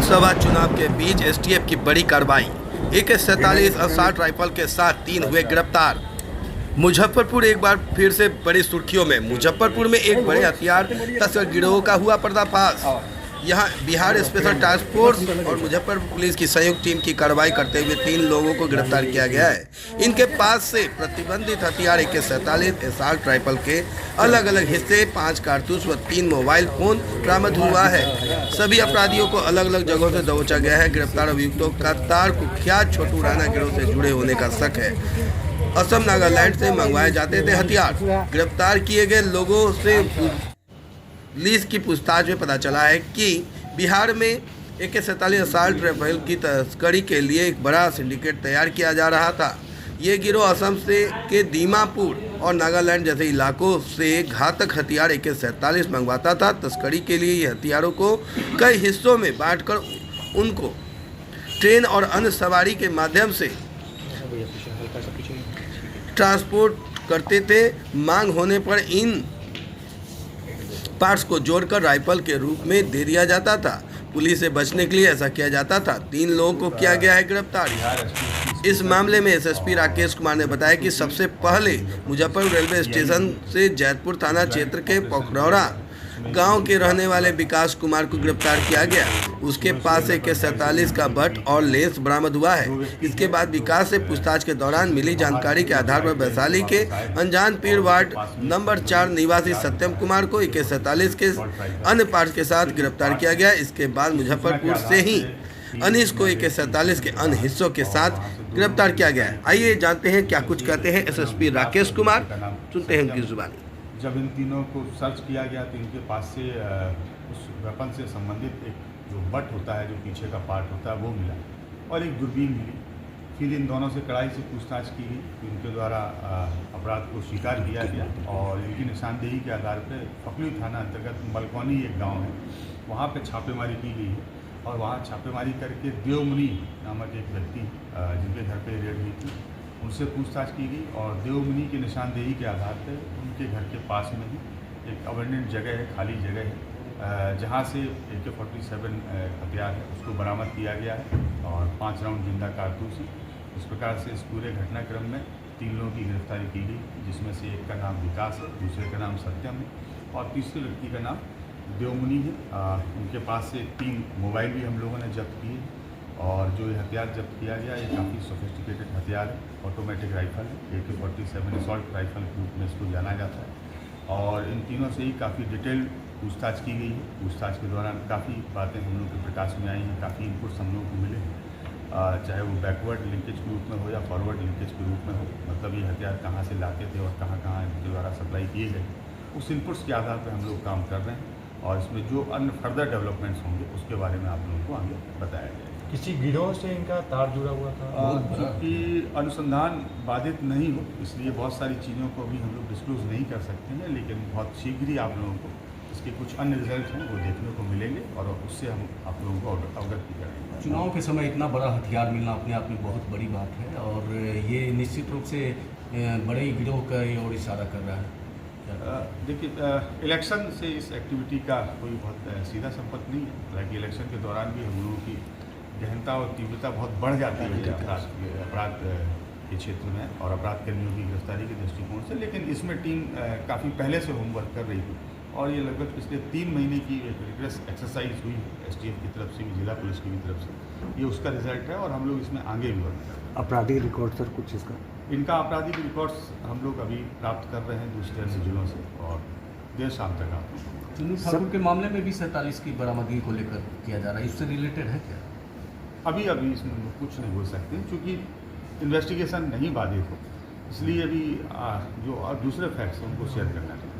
लोकसभा चुनाव के बीच एसटीएफ की बड़ी कार्रवाई। AK-47 असॉल्ट राइफल के साथ 3 हुए गिरफ्तार। मुजफ्फरपुर एक बार फिर से बड़ी सुर्खियों में। मुजफ्फरपुर में एक बड़े हथियार तस्कर गिरोह का हुआ पर्दाफाश। यहां बिहार स्पेशल टास्क फोर्स और मुजफ्फरपुर पुलिस की संयुक्त टीम की कार्रवाई करते हुए 3 लोगों को गिरफ्तार किया गया है। इनके पास से प्रतिबंधित हथियार AK-47 असॉल्ट राइफल के अलग अलग हिस्से, 5 कारतूस व 3 मोबाइल फोन बरामद हुआ है। सभी अपराधियों को अलग अलग जगहों से दबोचा गया है। गिरफ्तार अभियुक्तों का तार कुख्यात छोटू राणा गिरोह से जुड़े होने का शक है। असम नागालैंड से मंगवाए जाते थे हथियार। गिरफ्तार किए गए लोगों से पुलिस की पूछताछ में पता चला है कि बिहार में AK-47 असॉल्ट राइफल की तस्करी के लिए एक बड़ा सिंडिकेट तैयार किया जा रहा था। ये गिरोह असम से के दीमापुर और नागालैंड जैसे इलाकों से घातक हथियार AK-47 मंगवाता था। तस्करी के लिए ये हथियारों को कई हिस्सों में बांटकर उनको ट्रेन और अन्य सवारी के माध्यम से ट्रांसपोर्ट करते थे। मांग होने पर इन पार्ट्स को जोड़कर राइफल के रूप में दे दिया जाता था। पुलिस से बचने के लिए ऐसा किया जाता था। 3 लोगों को किया गया है गिरफ्तार। इस मामले में SSP राकेश कुमार ने बताया कि सबसे पहले मुजफ्फरपुर रेलवे स्टेशन से जैतपुर थाना क्षेत्र के पोखरौरा गांव के रहने वाले विकास कुमार को गिरफ्तार किया गया। उसके पास AK-47 का बट और लेंस बरामद हुआ है। इसके बाद विकास से पूछताछ के दौरान मिली जानकारी के आधार पर वैशाली के अनजान पीर वार्ड नंबर 4 निवासी सत्यम कुमार को AK-47 के अन्य पार्ट्स के साथ गिरफ्तार किया गया। इसके बाद मुजफ्फरपुर से ही अनीस को AK-47 के अन्य हिस्सों के साथ गिरफ्तार किया गया है। आइए जानते हैं क्या कुछ कहते हैं SSP राकेश कुमार, सुनते हैं उनकी जुबानी। जब इन तीनों को सर्च किया गया तो इनके पास से उस वेपन से संबंधित एक जो बट होता है, जो पीछे का पार्ट होता है, वो मिला और एक दूरबीन मिली। फिर इन दोनों से कड़ाई से पूछताछ की गई। इनके द्वारा अपराध को स्वीकार किया गया और इनकी निशानदेही के आधार पर फकली थाना अंतर्गत मलकौनी एक गाँव है, वहाँ पर छापेमारी की गई है और वहाँ छापेमारी करके देवमुनि नामक एक व्यक्ति जिनके घर पर रेड हुई थी, उनसे पूछताछ की गई और देवमुनि की निशानदेही के आधार पर उनके घर के पास में ही एक अबंडेंट जगह है, खाली जगह है, जहां से AK-47 हथियार है उसको बरामद किया गया है और 5 राउंड जिंदा कारतूस है। इस प्रकार से इस पूरे घटनाक्रम में 3 लोगों की गिरफ्तारी की गई, जिसमें से एक का नाम विकास है, दूसरे का नाम सत्यम है और तीसरे व्यक्ति का नाम देवमुनि है। उनके पास से 3 मोबाइल भी हम लोगों ने जब्त किए और जो ये हथियार जब्त किया गया ये काफ़ी सोफिस्टिकेटेड हथियार है, ऑटोमेटिक राइफल है, AK-47 असॉल्ट राइफल के रूप में इसको जाना जाता है और इन तीनों से ही काफ़ी डिटेल्ड पूछताछ की गई है। पूछताछ के दौरान काफ़ी बातें हम लोग के प्रकाश में आई हैं, काफ़ी इनपुट्स हम लोगों को मिले हैं, चाहे वो बैकवर्ड लिंकेज के रूप में हो या फॉरवर्ड लिंकेज के रूप में हो, मतलब ये हथियार कहाँ से लाते थे और कहाँ कहाँ इनके द्वारा सप्लाई किए गए, उस इनपुट्स के आधार पर हम लोग काम कर रहे हैं और इसमें जो अन्य फर्दर डेवलपमेंट्स होंगे उसके बारे में आप लोगों को आगे बताया जाएगा। किसी गिरोह से इनका तार जुड़ा हुआ था? क्योंकि अनुसंधान बाधित नहीं हो इसलिए बहुत सारी चीज़ों को अभी हम लोग डिस्क्लोज नहीं कर सकते हैं, लेकिन बहुत शीघ्र ही आप लोगों को इसके कुछ अन्य रिजल्ट हैं वो देखने को मिलेंगे और उससे हम आप लोगों को अवगत भी करेंगे। चुनाव के समय इतना बड़ा हथियार मिलना अपने आप में बहुत बड़ी बात है और ये निश्चित रूप से बड़े गिरोह का ओर इशारा कर रहा है। देखिए, इलेक्शन से इस एक्टिविटी का कोई बहुत सीधा संपर्क नहीं है। हालांकि इलेक्शन के दौरान भी हम लोगों की गहनता और तीव्रता बहुत बढ़ जाती है अपराध के क्षेत्र में और अपराध कर्मियों की गिरफ्तारी के दृष्टिकोण से, लेकिन इसमें टीम काफ़ी पहले से होमवर्क कर रही थी और ये लगभग पिछले 3 महीने की एक रिग्रेस एक्सरसाइज हुई है STF की तरफ से भी, जिला पुलिस की भी तरफ से। ये उसका रिजल्ट है और हम लोग इसमें आगे भी बढ़ रहे हैं। आपराधिक रिकॉर्ड सर कुछ इसका? इनका आपराधिक रिकॉर्ड्स हम लोग अभी प्राप्त कर रहे हैं दूसरे अन्य जिलों से और देर शाम तक आप सुनील ठाकुर के मामले में भी 47 की बरामदगी को लेकर किया जा रहा है, इससे रिलेटेड है क्या? अभी इसमें हम लोग कुछ नहीं बोल सकते क्योंकि इन्वेस्टिगेशन नहीं बाधित हो, इसलिए अभी जो दूसरे फैक्ट्स हैं उनको शेयर करना चाहिए।